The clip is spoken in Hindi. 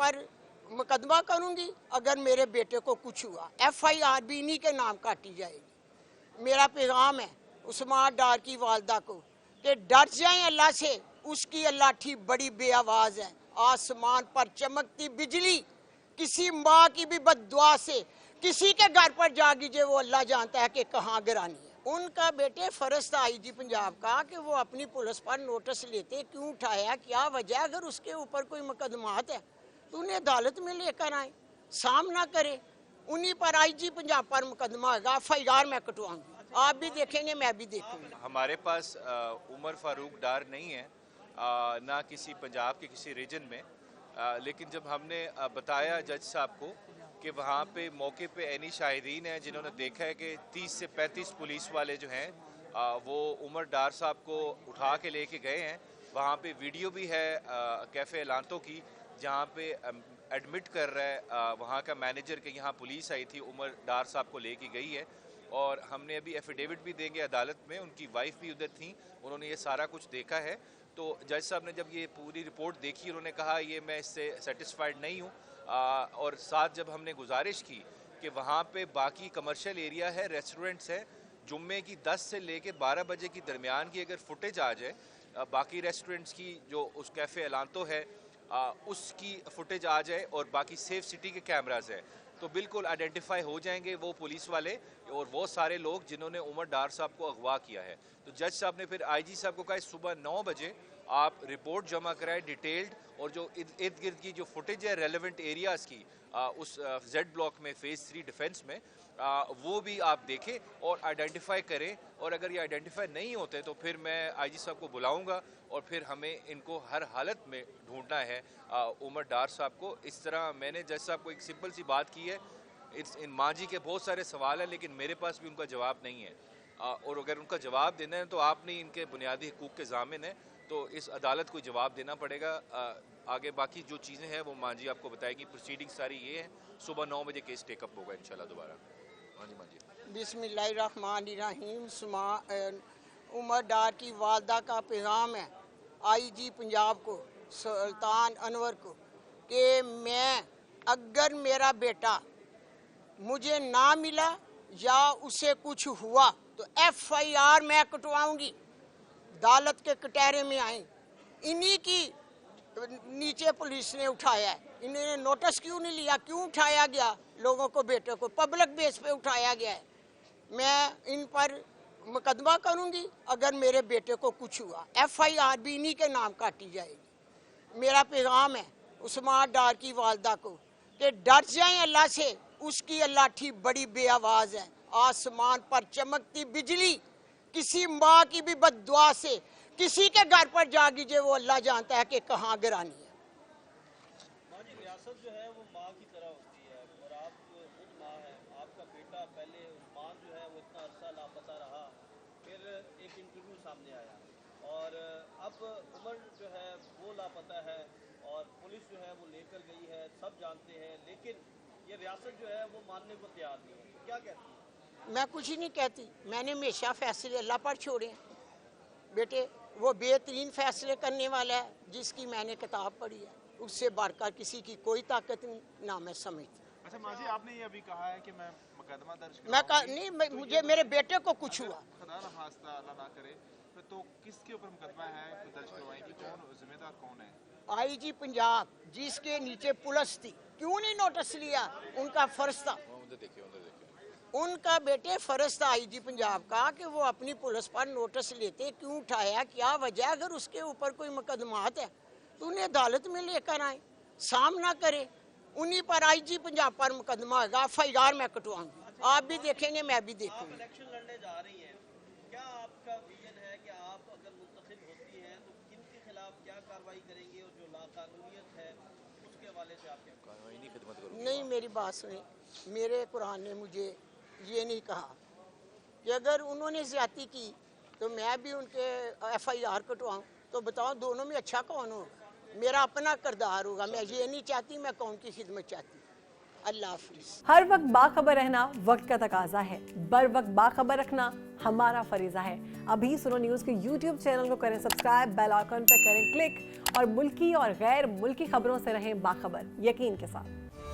पर मुकदमा करूंगी अगर मेरे बेटे को कुछ हुआ। FIR भी इन्हीं के नाम काटी जाएगी। मेरा पैगाम है उस्मान डार की वालदा को कि डर जाएं अल्लाह से, उसकी लाठी बड़ी बेआवाज है। आसमान पर चमकती बिजली किसी माँ की भी बद्दुआ से किसी के घर पर जा गिरे, वो अल्लाह जानता है कि कहाँ गिरानी है। उनका बेटे फर्ज था IG पंजाब का कि वो अपनी पुलिस पर नोटिस लेते, क्यों उठाया, क्या वजह। अगर उसके ऊपर कोई मुकदमात है तो उन्हें अदालत में लेकर आए, सामना करे। उन्हीं पर IG पंजाब पर मुकदमा होगा, FIR मैं कटवाऊंगी। आप भी देखेंगे, मैं भी देखूंगी। हमारे पास उमर फारूक डार नहीं है, ना किसी पंजाब के किसी रीजन में, लेकिन जब हमने बताया जज साहब को कि वहाँ पे मौके पे ऐनी शाहिदीन हैं जिन्होंने देखा है कि 30 से 35 पुलिस वाले जो हैं वो उमर डार साहब को उठा के लेके गए हैं। वहाँ पे वीडियो भी है कैफ़े एलांतो की, जहाँ पे एडमिट कर रहा है वहाँ का मैनेजर कि यहाँ पुलिस आई थी, उमर डार साहब को लेके गई है। और हमने अभी एफिडेविट भी देंगे अदालत में, उनकी वाइफ भी उधर थी, उन्होंने ये सारा कुछ देखा है। तो जज साहब ने जब ये पूरी रिपोर्ट देखी, उन्होंने कहा ये मैं इससे सेटिस्फाइड नहीं हूँ। और साथ जब हमने गुजारिश की कि वहाँ पे बाकी कमर्शियल एरिया है, रेस्टोरेंट्स हैं, जुम्मे की 10 से लेके 12 बजे की दरमियान की अगर फुटेज आ जाए, बाकी रेस्टोरेंट्स की जो उस कैफ़े एलांतो है उसकी फुटेज आ जाए और बाकी सेफ सिटी के कैमराज हैं, तो बिल्कुल आइडेंटिफाई हो जाएंगे वो पुलिस वाले और वो सारे लोग जिन्होंने उमर डार साहब को अगवा किया है। तो जज साहब ने फिर IG साहब को कहा सुबह 9 बजे आप रिपोर्ट जमा कराएं डिटेल्ड, और जो इर्द गिर्द की जो फुटेज है रेलेवेंट एरियाज़ की उस Z ब्लॉक में फेज़ 3 डिफेंस में, वो भी आप देखें और आइडेंटिफाई करें। और अगर ये आइडेंटिफाई नहीं होते तो फिर मैं IG साहब को बुलाऊंगा और फिर हमें इनको हर हालत में ढूंढना है उमर डार साहब को। इस तरह मैंने जज साहब को एक सिंपल सी बात की है, इन माजी के बहुत सारे सवाल हैं लेकिन मेरे पास भी उनका जवाब नहीं है, और अगर उनका जवाब देना है तो आपने इनके बुनियादी हुकूक के ज़ामिन है, तो इस अदालत को जवाब देना पड़ेगा। आगे बाकी जो चीज़ें हैं वो मांझी आपको बताएगी। प्रोसीडिंग सारी ये है, सुबह 9 बजे केस टेकअप होगा इंशाल्लाह दोबारा। मांझी बिस्मिल्लाहिर्रहमानिर्रहीम। उमर डार की वालदा का पैगाम है IG पंजाब को, सुल्तान अनवर को, कि मैं अगर मेरा बेटा मुझे ना मिला या उसे कुछ हुआ तो FIR मैं कटवाऊंगी। अदालत के कटहरे में आई, इन्हीं की नीचे पुलिस ने उठाया है। इन्होंने नोटिस क्यों नहीं लिया, क्यों उठाया गया लोगों को, बेटे को पब्लिक बेस पे उठाया गया है। मैं इन पर मुकदमा करूंगी अगर मेरे बेटे को कुछ हुआ। FIR भी इन्हीं के नाम काटी जाएगी। मेरा पैगाम है उस्मान डार की वालदा को कि डर जाएं अल्लाह से, उसकी लाठी बड़ी बेआवाज है। आसमान पर चमकती बिजली किसी माँ की भी बद्दुआ से किसी के घर पर जा गिरे, वो अल्लाह जानता है कि कहाँ गिरानी है। रियासत जो है वो माँ की तरह होती है और आप खुद माँ है। आपका बेटा पहले उस्मान जो है वो इतना अरसा लापता रहा, फिर एक इंटरव्यू सामने आया और अब उमर जो है वो लापता है और पुलिस जो है वो लेकर गई है, सब जानते हैं, लेकिन ये रियासत जो है वो मानने को तैयार नहीं है। क्या कहती है? मैं कुछ ही नहीं कहती, मैंने हमेशा फैसले अल्लाह पर छोड़े हैं। बेटे वो बेहतरीन फैसले करने वाला है, जिसकी मैंने किताब पढ़ी है, उससे बढ़कर किसी की कोई ताकत नहीं, ना मैं समझती। अच्छा माँ जी, आपने ये अभी कहा है कि मैं मुकदमा दर्ज नहीं, मुझे मेरे बेटे को कुछ हुआ, खुदा न खास्ता अल्लाह ना करे, तो किसके ऊपर मुकदमा है दर्ज करवाएंगे, कौन जिम्मेदार कौन है? IG पंजाब जिसके नीचे पुलिस थी, क्यों नहीं नोटिस लिया? उनका फर्ज था, उनका बेटे फर्ज था IG पंजाब का कि वो अपनी पुलिस पर नोटिस लेते, क्यों उठाया, क्या वजह। अगर उसके ऊपर कोई मुकदमात है तो उन्हें अदालत में लेकर आए, सामना करे। उन्हीं पर IG पंजाब पर मुकदमा होगा, FIR मैं कटवाऊंगी। आप भी देखेंगे, मैं भी देखूंगी। इलेक्शन लड़ने जा रही हैं, क्या आपका विजन है कि आप अगर मुंतखब होती हैं तो किन के खिलाफ क्या कार्रवाई करेंगे और जो लाकानूनियत है उसके हवाले से आप क्या करेंगे? नहीं, मेरी बात सुने, मेरे कुरान ने मुझे ये नहीं कहा कि अगर उन्होंने ज्यादती की तो मैं भी उनके FIR कटवाऊँ। तो बताओ दोनों में अच्छा कौन होगा? मेरा अपना किरदार होगा। मैं ये नहीं चाहती, मैं कौम की खिदमत चाहती। अल्लाह हाफिज। हर वक्त बाखबर रहना वक्त का तकाजा है, बर वक्त बाखबर रखना हमारा फरीजा है। अभी सुनो न्यूज़ के YouTube चैनल को करें सब्सक्राइब, बेल आइकन पर करें क्लिक और मुल्की और गैर मुल्की खबरों से रहें बाखबर, यकीन के साथ।